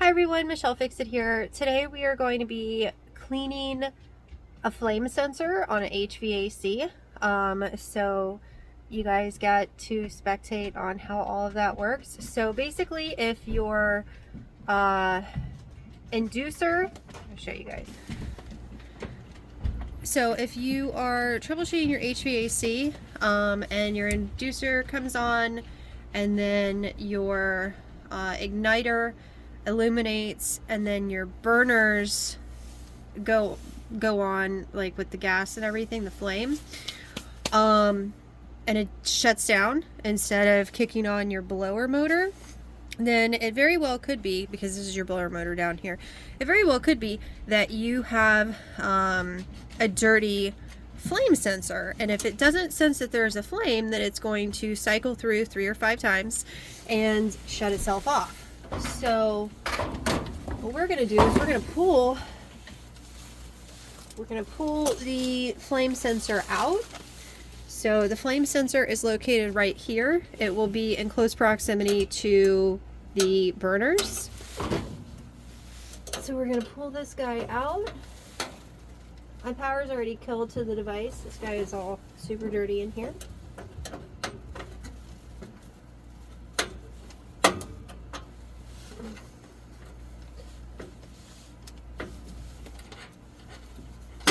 Hi everyone, Michelle Fixit here. Today we are going to be cleaning a flame sensor on an HVAC. So you guys get to spectate on how all of that works. So basically if your inducer, I'll show you guys. So if you are troubleshooting your HVAC and your inducer comes on and then your igniter illuminates and then your burners go on, like with the gas and everything, the flame, and it shuts down instead of kicking on your blower motor, then it very well could be, because this is your blower motor down here, it very well could be that you have a dirty flame sensor, and if it doesn't sense that there's a flame, then it's going to cycle through 3 or 5 times and shut itself off. So what we're going to do is we're going to pull the flame sensor out. So the flame sensor is located right here. It will be in close proximity to the burners. So we're going to pull this guy out. My power's already killed to the device. This guy is all super dirty in here.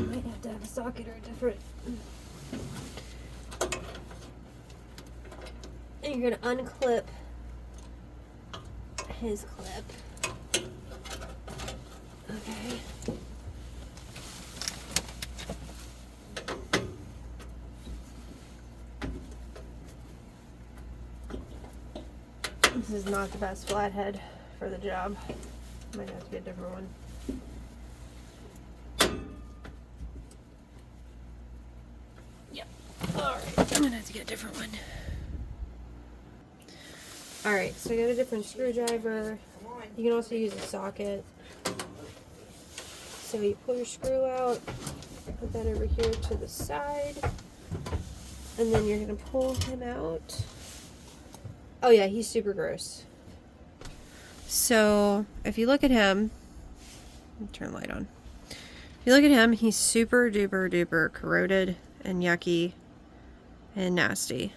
Might have to have a socket or a different. And you're going to unclip his clip. Okay. This is not the best flathead for the job. Might have to get a different one. Yep. Alright, I'm gonna have to get a different one. Alright, so I got a different screwdriver. You can also use a socket. So you pull your screw out, put that over here to the side, and then you're gonna pull him out. Oh yeah, he's super gross. So if you look at him, let me turn the light on. If you look at him, he's super duper duper corroded and yucky and nasty.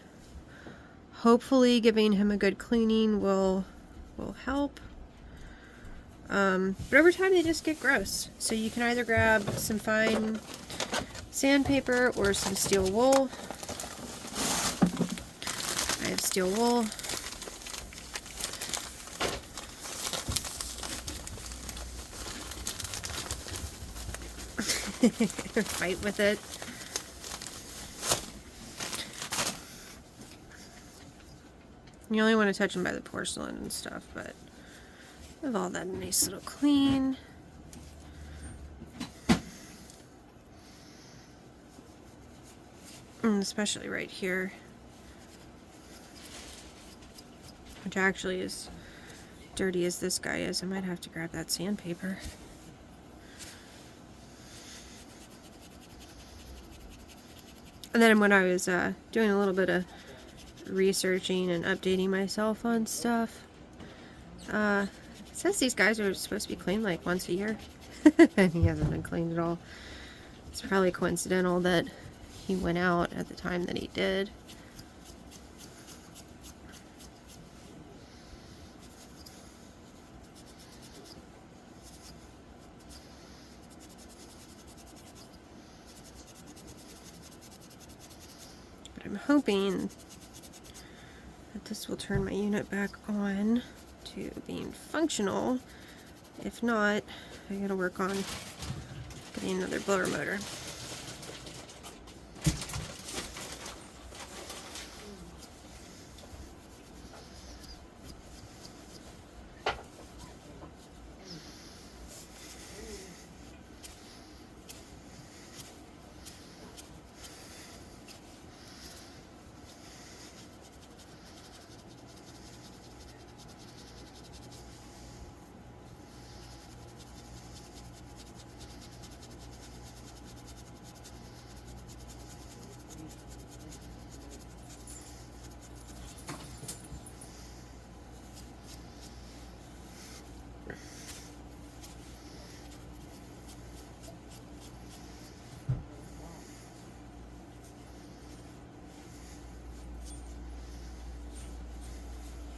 Hopefully giving him a good cleaning will help. But over time they just get gross. So you can either grab some fine sandpaper or some steel wool. I have steel wool. Fight with it. You only want to touch them by the porcelain and stuff, but with all that nice little clean. And especially right here, which actually is dirty as this guy is. I might have to grab that sandpaper. And then when I was doing a little bit of researching and updating myself on stuff, it says these guys are supposed to be cleaned like once a year. And he hasn't been cleaned at all. It's probably coincidental that he went out at the time that he did. I'm hoping that this will turn my unit back on to being functional. If not, I gotta work on getting another blower motor.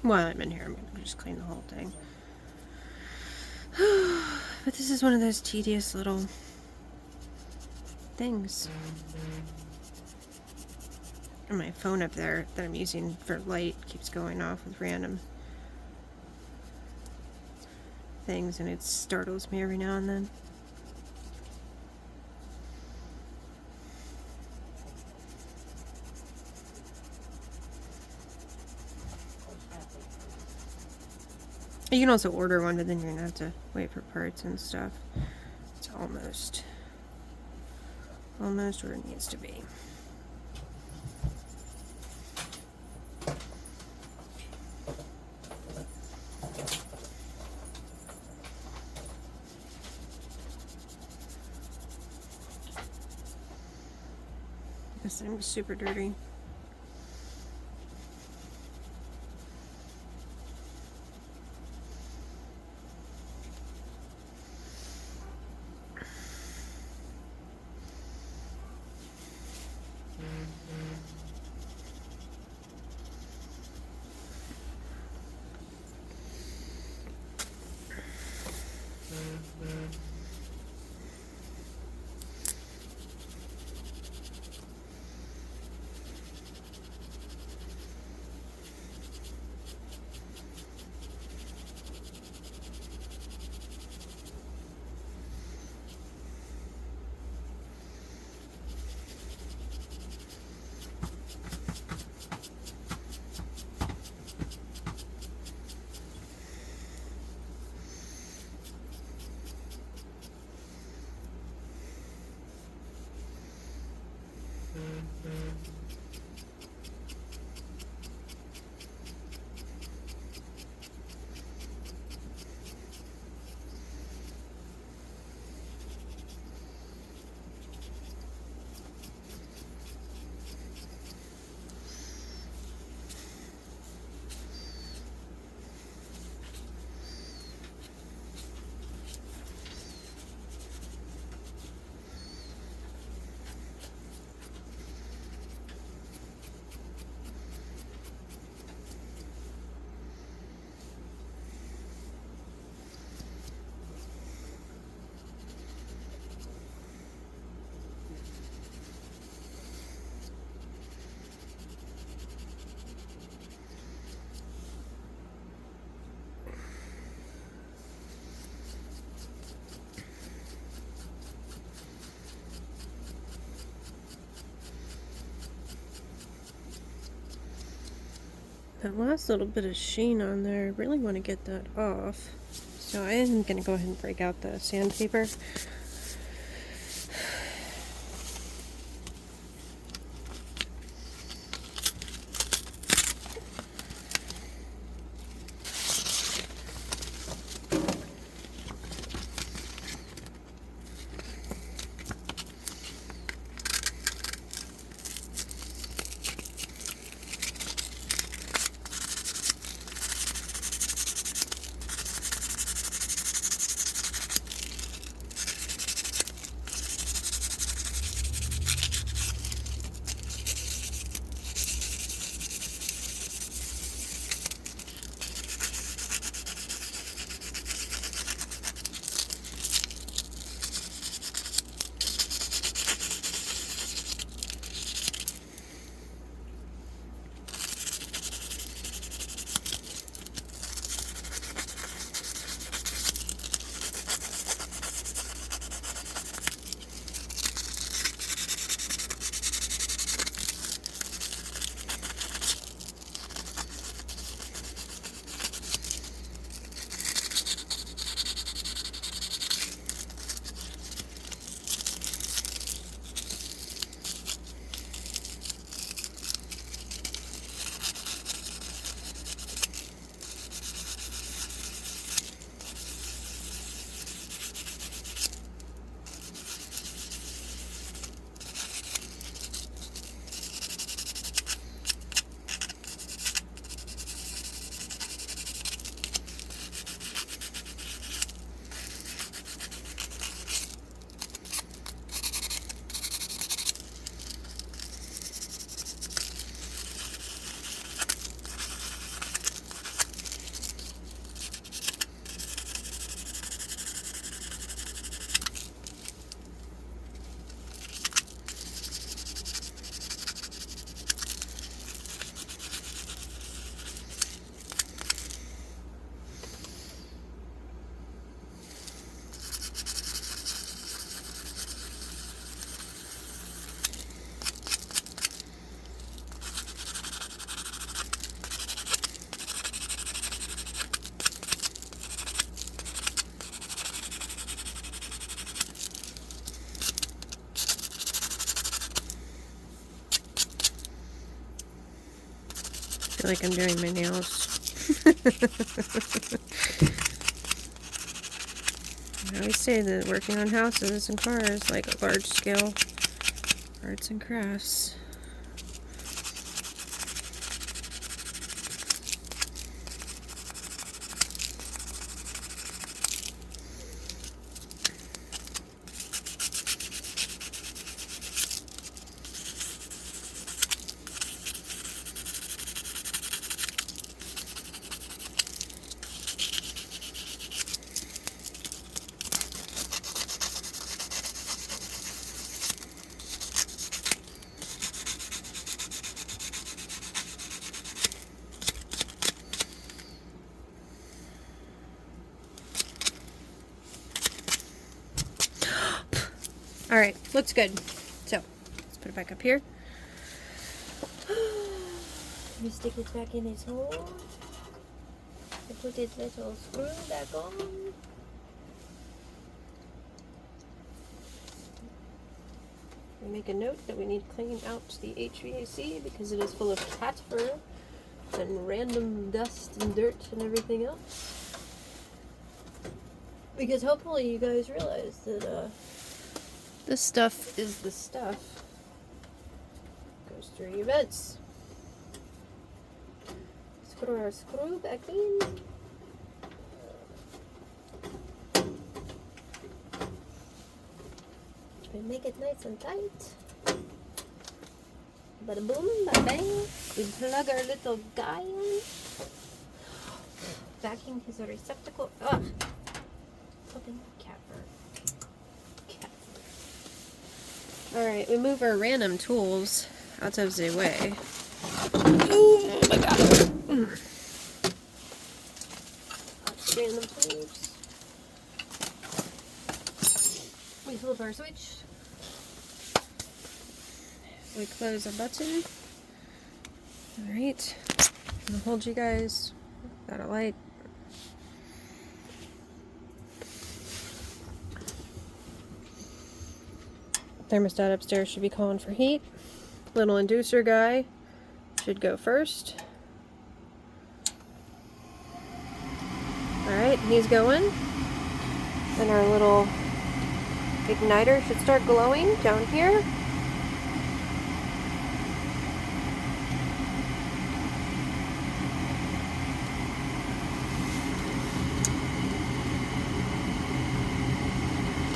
While I'm in here, I'm gonna just clean the whole thing. But this is one of those tedious little things. And my phone up there that I'm using for light keeps going off with random things, and it startles me every now and then. You can also order one, but then you're gonna have to wait for parts and stuff. It's almost where it needs to be. This thing was super dirty. That last little bit of sheen on there, I really want to get that off. So I am going to go ahead and break out the sandpaper. feel like I'm doing my nails. I always say that working on houses and cars, like large scale arts and crafts. Alright, looks good. So, let's put it back up here. Let me stick it back in its hole. I put its little screw back on. We make a note that we need to clean out the HVAC because it is full of cat fur and random dust and dirt and everything else. Because hopefully you guys realize that this stuff is the stuff. Goes through your vents. Let's put our screw back in. And make it nice and tight. Bada boom, bada bang. We plug our little guy in. Vacuum his receptacle. Ugh. Flipping cat fur. Alright, we move our random tools out of the way. Oh my god. Random tools. We flip our switch. We close a button. Alright. I'll hold you guys. Got a light. Thermostat upstairs should be calling for heat. Little inducer guy should go first. Alright, he's going. And our little igniter should start glowing down here.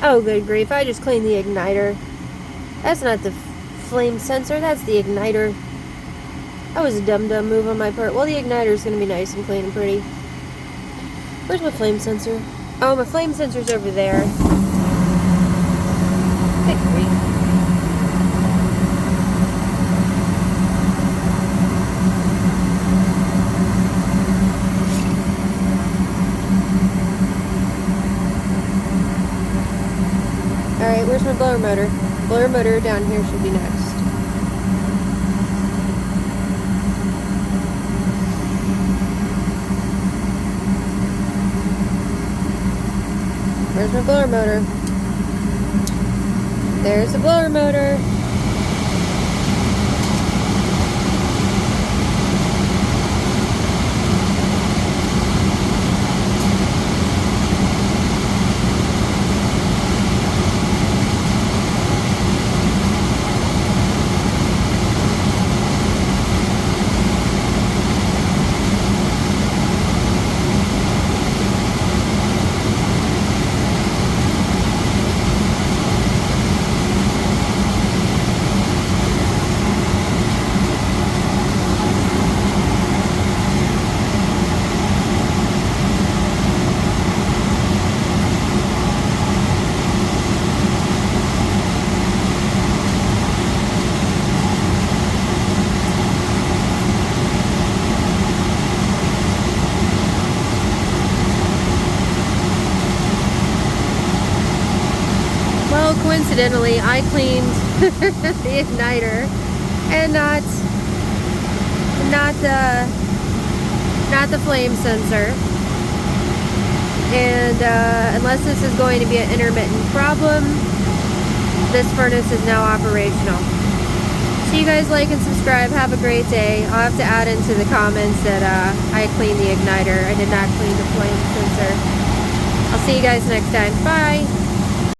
Oh, good grief, I just cleaned the igniter. That's not the flame sensor, that's the igniter. That was a dumb move on my part. Well, the igniter is going to be nice and clean and pretty. Where's my flame sensor? Oh, my flame sensor's over there. Good grief. Alright, where's my blower motor? Blower motor down here should be next. Where's my blower motor? There's the blower motor. Coincidentally, I cleaned the igniter and not the flame sensor. And unless this is going to be an intermittent problem, this furnace is now operational. So you guys like and subscribe. Have a great day. I'll have to add into the comments that I cleaned the igniter. I did not clean the flame sensor. I'll see you guys next time. Bye.